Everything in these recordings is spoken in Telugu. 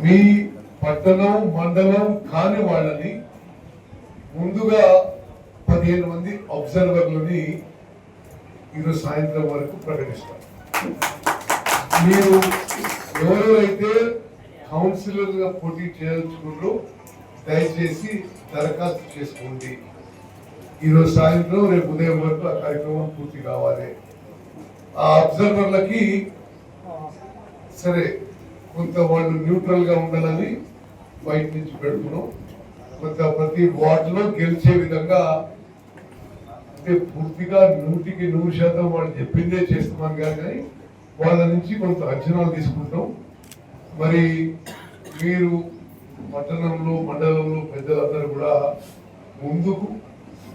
మీ పట్టణం మండలం కాని వాళ్ళని ముందుగా 15 మంది అబ్జర్వర్లని ఈరోజు సాయంత్రం వరకు ప్రకటిస్తారు. మీరు ఎవరైతే కౌన్సిలర్ గా పోటీ చేయాలనుకున్నారో దయచేసి దరఖాస్తు చేసుకోండి. ఈరోజు సాయంత్రం రేపు ఉదయం వరకు ఆ కార్యక్రమం పూర్తి కావాలి. ఆ అబ్జర్వర్లకి సరే కొంత వాళ్ళు న్యూట్రల్ గా ఉండాలని బయట నుంచి పెడుతున్నాం. కొంత ప్రతి వార్డులో గెలిచే విధంగా అంటే పూర్తిగా 100% వాళ్ళు చెప్పిందే చేస్తామని కానీ వాళ్ళ నుంచి కొంత అంచనాలు తీసుకుంటాం. మరి మీరు పట్టణంలో మండలంలో పెద్దలందరూ కూడా ముందుకు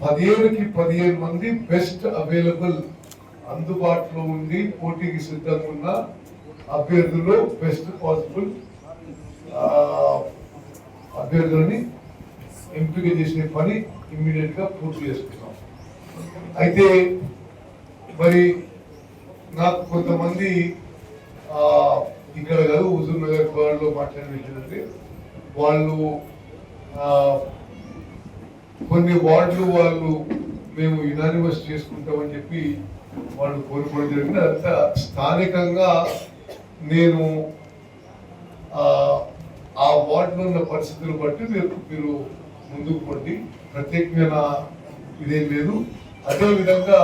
15 మంది బెస్ట్ అవైలబుల్ అందుబాటులో ఉండి పోటీకి సిద్ధంగా ఉన్న అభ్యర్థులు బెస్ట్ పాసిబుల్ అభ్యర్థులని ఎంపిక చేసే పని ఇమ్మీడియట్ గా పూర్తి చేసుకుంటాం. అయితే మరి నాకు కొంతమంది ఇక్కడ కాదు హుజూర్ నగర్ వాళ్ళు మాట్లాడిన విషయం వాళ్ళు కొన్ని వార్డులు వాళ్ళు మేము యునానిమస్ చేసుకుంటామని చెప్పి వాళ్ళు కోరుకోవడం జరిగింది. అంతా స్థానికంగా నేను ఆ వార్డులో ఉన్న పరిస్థితులు బట్టి మీరు ముందుకు పండి ప్రత్యేకమైన ఇదేం లేదు. అదేవిధంగా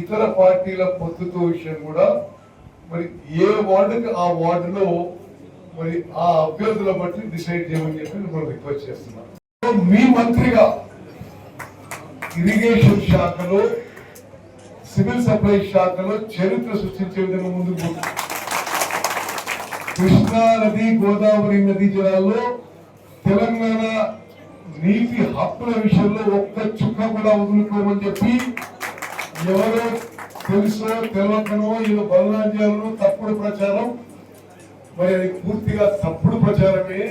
ఇతర పార్టీల పొత్తుతో విషయం కూడా మరి ఏ వార్డుకి ఆ వార్డులో మరి ఆ అభ్యర్థుల బట్టి డిసైడ్ చేయమని చెప్పి నేను రిక్వెస్ట్ చేస్తున్నాను. మీ మంత్రిగా ఇరిగేషన్ శాఖలో సివిల్ సప్లై శాఖలో చరిత్ర సృష్టించే విధంగా ముందుకు కృష్ణా నది గోదావరి నదీ జలాల్లో తెలంగాణ నీటి హక్కుల విషయంలో ఒక్క చుక్క కూడా వదులుకోమని చెప్పి ఎవరో తెలుసో తెలవకనో ఏదో బలనాజ్యాలను తప్పుడు ప్రచారం, మరి అది పూర్తిగా తప్పుడు ప్రచారమే.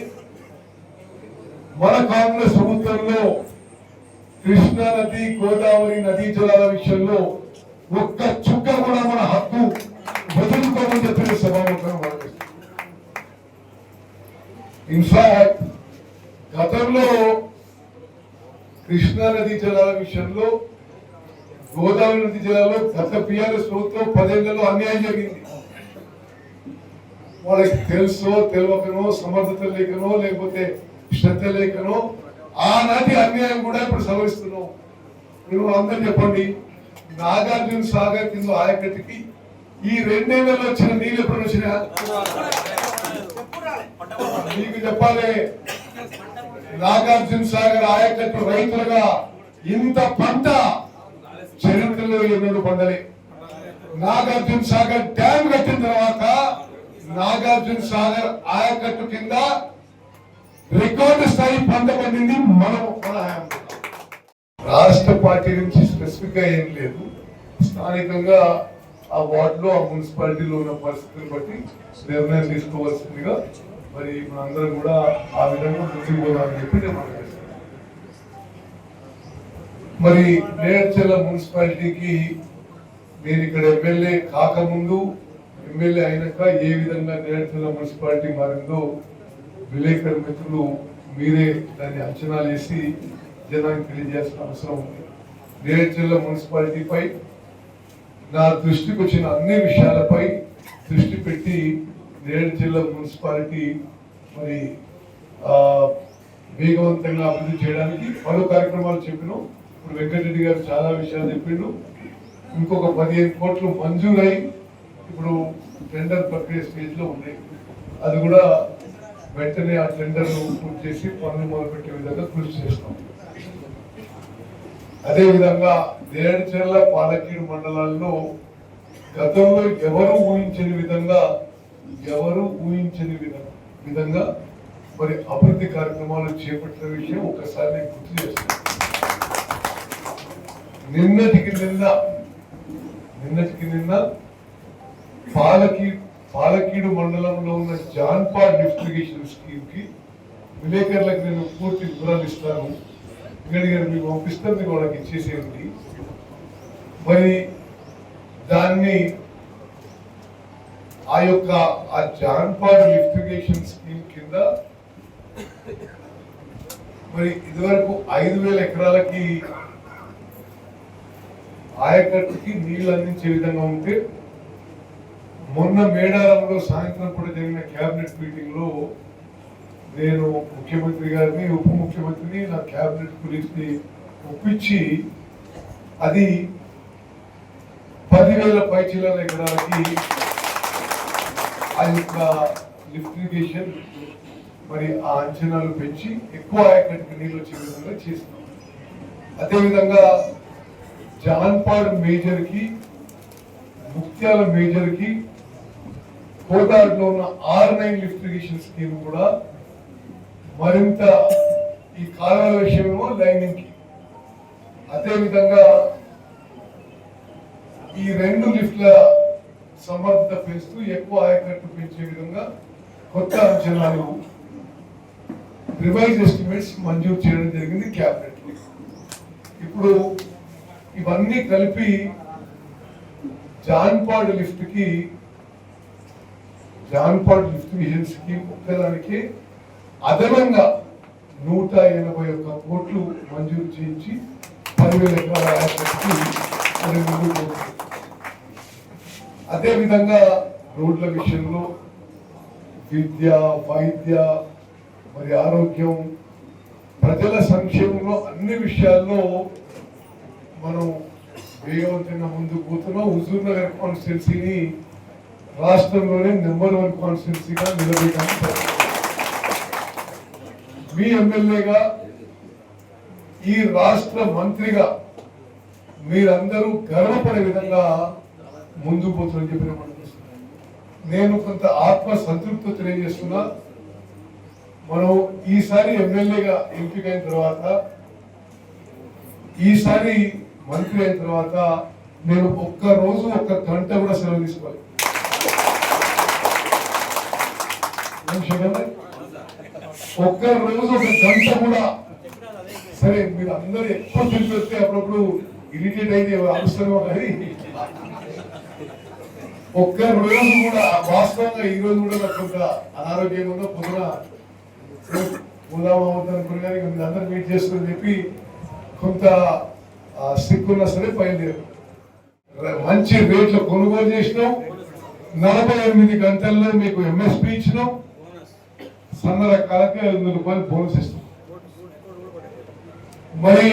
మన కాంగ్రెస్ ప్రభుత్వంలో కృష్ణా నది గోదావరి నదీ జలాల విషయంలో ఒక్క చుక్క కూడా మన హక్కు వదులుకోమని చెప్పి సభాముఖంగా భావిస్తున్నాం. ఇన్ఫాక్ట్ గతంలో కృష్ణా నదీ జలాల విషయంలో గోదావరి నదీ జలాల్లో గత టీఆర్ఎస్ ప్రభుత్వం 10 ఏళ్లలో అన్యాయం జరిగింది. వాళ్ళకి తెలుసో తెలియకనో సమర్థత లేకనో లేకపోతే శ్రద్ధ లేకనో ఆనాటి అన్యాయం కూడా ఇప్పుడు సవరిస్తున్నాం. మీరు అందరూ చెప్పండి, నాగార్జున సాగర్ కింద ఆయకట్టుకి ఈ 2 ఏళ్లలో వచ్చిన నీళ్ళు ఎప్పుడు వచ్చినా మీకు చెప్పాలి. నాగార్జున సాగర్ ఆయకట్టు రైతులుగా ఇంత పంట చరిత్రలో ఎన్నడూ పండలే. నాగార్జున సాగర్ డ్యామ్ కట్టిన తర్వాత నాగార్జున సాగర్ ఆయకట్టు కింద రికార్డు స్థాయి పంట పండింది మన రాష్ట్ర పార్టీ నుంచి స్పెసిఫిక్ గా ఏం లేదు. స్థానికంగా ఆ వార్డులో ఆ మున్సిపాలిటీలో ఉన్న పరిస్థితులను బట్టి నిర్ణయం తీసుకోవాల్సిందిగా మరి మనందరం కూడా ఆ విధంగా ముందుకు పోదామని చెప్పి నేను మాట్లాడుతున్నాను. మరి నేర్చెల్ల మున్సిపాలిటీకి నేను ఇక్కడ ఎమ్మెల్యే కాకముందు ఎమ్మెల్యే అయినాక ఏ విధంగా నేర్చెల్ల మున్సిపాలిటీ మారిందో విలేకరు మిత్రులు మీరే దాన్ని అంచనా వేసి జనానికి తెలియజేయాల్సిన అవసరం ఉంది. నేర్చెల్ల మున్సిపాలిటీపై నా దృష్టికి వచ్చిన అన్ని విషయాలపై దృష్టి పెట్టి నేర్చెల్ల మున్సిపాలిటీ మరి వేగవంతంగా అభివృద్ధి చేయడానికి పలు కార్యక్రమాలు చెప్పినాం. ఇప్పుడు వెంకటరెడ్డి గారు చాలా విషయాలు చెప్పిండు. ఇంకొక 15 కోట్లు మంజూరై ఇప్పుడు టెండర్ ప్రక్రియ స్టేజ్ లో ఉన్నాయి. అది కూడా వెంటనే ఆ టెండర్ పూర్తి చేసి పనులు మొదలుపెట్టే విధంగా కృషి చేస్తాం. అదేవిధంగా నేర్చెల్ల పాలకీడు మండలాల్లో గతంలో ఎవరు ఊహించని విధంగా మరి అభివృద్ధి కార్యక్రమాలు చేపట్టిన విషయం ఒక్కసారి నేను గుర్తు చేస్తాను. నిన్నటికి నిన్న పాలకీడు మండలంలో ఉన్న జాన్పాడ్ లిఫ్ట్ ఇరిగేషన్ స్కీమ్ కి విలేకరులకు నేను పూర్తి వివరాలు ఇస్తాను. వెంకటరెడ్డి గారు మీకు పంపిస్తే మీరు వాళ్ళకి ఇచ్చేసేయండి. మరి దాన్ని ఆ జాన్పాడ్ లిఫ్ట్ ఇరిగేషన్ స్కీమ్ మరి ఇదివరకు 5,000 ఎకరాలకి ఆయకట్టుకి నీళ్లు అందించే విధంగా ఉంటే మొన్న మేడారంలో సాయంత్రం పూట జరిగిన కేబినెట్ మీటింగ్ లో నేను ముఖ్యమంత్రి గారిని ఉప ముఖ్యమంత్రిని నా కేబినెట్ కొలీగ్స్ ని ఒప్పించి అది 10,000 పైచిల్లల ఎకరాలకి ఆ యొక్క లిఫ్ట్ ఇరిగేషన్ మరి ఆ అంచనాలు పెంచి ఎక్కువ ఆయకట్టుకి నీళ్ళు వచ్చే విధంగా చేస్తున్నాం. అదేవిధంగా జాన్పాడ్ మేజర్ కి ముత్యాల మేజర్ కి కోదాడులో ఉన్న R9 లిఫ్ట్ ఇరిగేషన్ స్కీమ్ కూడా మరింత ఈ కాలువల విషయంలో లైనింగ్ కి, అదేవిధంగా ఈ 2 లిఫ్ట్ల సమర్థత పెంచుతూ ఎక్కువ ఆయకట్టు పెంచే విధంగా కొత్త అంచనాలు రివైజ్ ఎస్టిమేట్స్ మంజూరు చేయడం జరిగింది క్యాబినెట్ లో. ఇప్పుడు ఇవన్నీ కలిపి జాన్పాడ్ లిఫ్ట్ విజన్ స్కీమ్ ఒక్కదానికి అదనంగా 181 కోట్లు మంజూరు చేయించి 10,000 ఎకరాల ఆయకట్టుకి అది ముందుకు పోతుంది. అదేవిధంగా రోడ్ల విషయంలో విద్య, వైద్య, మరి ఆరోగ్యం, ప్రజల సంక్షేమంలో అన్ని విషయాల్లో మనం వేగవంతంగా ముందుకు పోతున్నాం. హుజూర్ నగర్ కాన్స్టిట్యున్సీని రాష్ట్రంలోనే నెంబర్ 1 కాన్స్టిట్యున్సీగా నిలబెట్టడానికి మీ ఎమ్మెల్యేగా ఈ రాష్ట్ర మంత్రిగా మీరందరూ గర్వపడే విధంగా ముందుకు పోతుందని చెప్పిన నేను కొంత ఆత్మ సంతృప్తి తెలియజేస్తున్నా. మనం ఈసారి ఎమ్మెల్యేగా ఎంపికైన తర్వాత, ఈసారి మంత్రి అయిన తర్వాత నేను ఒక్క గంట కూడా సెలవు తీసుకోవాలి. ఒక్క గంట కూడా సరే. మీరు అందరూ ఎక్కువ తెలిపిస్తే అప్పుడప్పుడు ఇరిటేట్ అయితే అవసరం కానీ ఒక్క రోజు కూడా వాస్తవంగా ఈ రోజు కూడా నాకు కొంత అనారోగ్యంగా ఉందో పొద్దున పోదామవుతుంది అనుకుని కానీ మీరు అందరూ మీట్ చేసుకుని చెప్పి కొంత సిక్ ఉన్నా సరే బయలుదేరు. మంచి రేట్లు కొనుగోలు చేసినాం. 48 గంటల్లో మీకు MSP ఇచ్చినాం. సన్న రకాలకి 500 రూపాయలు బోనస్ ఇస్తాం. మరి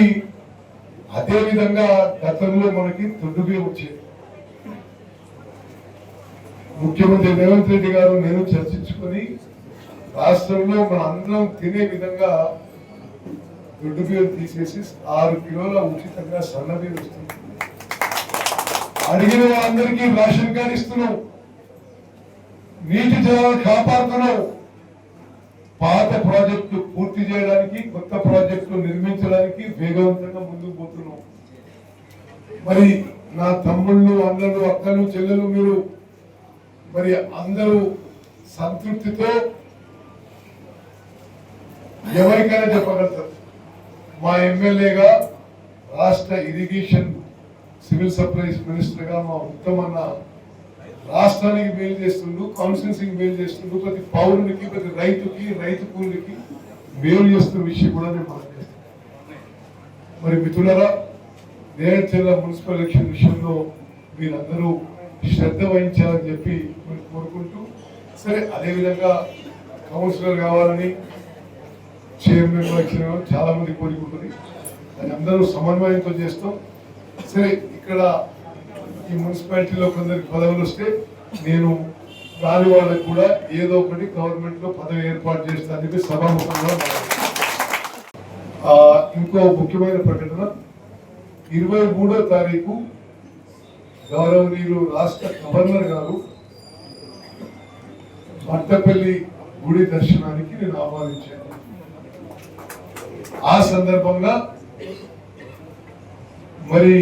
అదే విధంగా గతంలో మనకి తొడ్డుగా వచ్చేది. ముఖ్యమంత్రి రేవంత్ రెడ్డి గారు నేను చర్చించుకొని రాష్ట్రంలో మన అందరం తినే విధంగా దొడ్డు బియ్యం తీసేసి 6 కిలోల ఉచితంగా సన్న బియ్యం ఇస్తుంది. అడిగిన వాళ్ళందరికీ రేషన్ కార్డు ఇస్తున్నాం. నీటి జలాలు కాపాడుతున్నాం. పాత ప్రాజెక్టు పూర్తి చేయడానికి, కొత్త ప్రాజెక్టులు నిర్మించడానికి వేగవంతంగా ముందుకు పోతున్నాం. మరి నా తమ్ముళ్ళు, అన్నలు, అక్కలు, చెల్లెలు మీరు మరి అందరూ సంతృప్తితో ఎవరికైనా చెప్పగలుగుతారు. మా ఎమ్మెల్యేగా, రాష్ట్ర ఇరిగేషన్ సివిల్ సప్లైస్ మినిస్టర్ గా మా ఉత్తమన్న రాష్ట్రానికి మేలు చేస్తుండు, కాన్స్టిట్యున్సీకి మేలు చేస్తుండు, ప్రతి పౌరునికి, ప్రతి రైతుకి, రైతు కూలీకి మేలు చేస్తున్న విషయం కూడా నేను మాట్లాడుతున్నాను. మరి మిత్రులారా, నేరేడ్చర్ల మున్సిపల్ ఎలక్షన్ విషయంలో మీరందరూ శ్రద్ధ వహించాలని చెప్పి మేము కోరుకుంటూ, సరే అదేవిధంగా కౌన్సిలర్ కావాలని, చైర్మన్ ఎలక్షన్ చాలా మంది కోరుకుంటుంది. అది అందరూ సమన్వయంతో చేస్తాం. సరే, ఇక్కడ ఈ మున్సిపాలిటీలో కొందరికి పదవులు వస్తే నేను రాని వాళ్ళకి కూడా ఏదో ఒకటి గవర్నమెంట్ లో పదవి ఏర్పాటు చేస్తానని చెప్పి సభాముఖంగా. ఇంకో ముఖ్యమైన ప్రకటన, 23వ తారీఖు గౌరవనీయులు రాష్ట్ర గవర్నర్ గారు మట్టపల్లి గుడి దర్శనానికి నేను ఆహ్వానించాను. ఆ సందర్భంగా మరి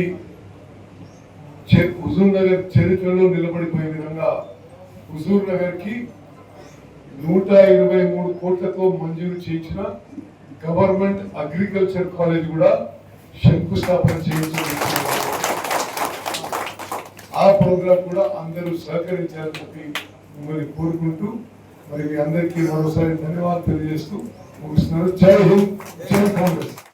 హుజూర్ నగర్ చరిత్రలో నిలబడిపోయే విధంగా హుజూర్ నగర్ కి 123 కోట్లతో మంజూరు చేయించిన గవర్నమెంట్ అగ్రికల్చర్ కాలేజ్ కూడా శంకుస్థాపన చేయించారు. ఆ ప్రోగ్రాం కూడా అందరూ సహకరించాలని చెప్పి మిమ్మల్ని కోరుకుంటూ, మరి మీ అందరికీ మరోసారి ధన్యవాదాలు తెలియజేస్తూ ముగిస్తున్నారు. జై హింద్, జై కాంగ్రెస్.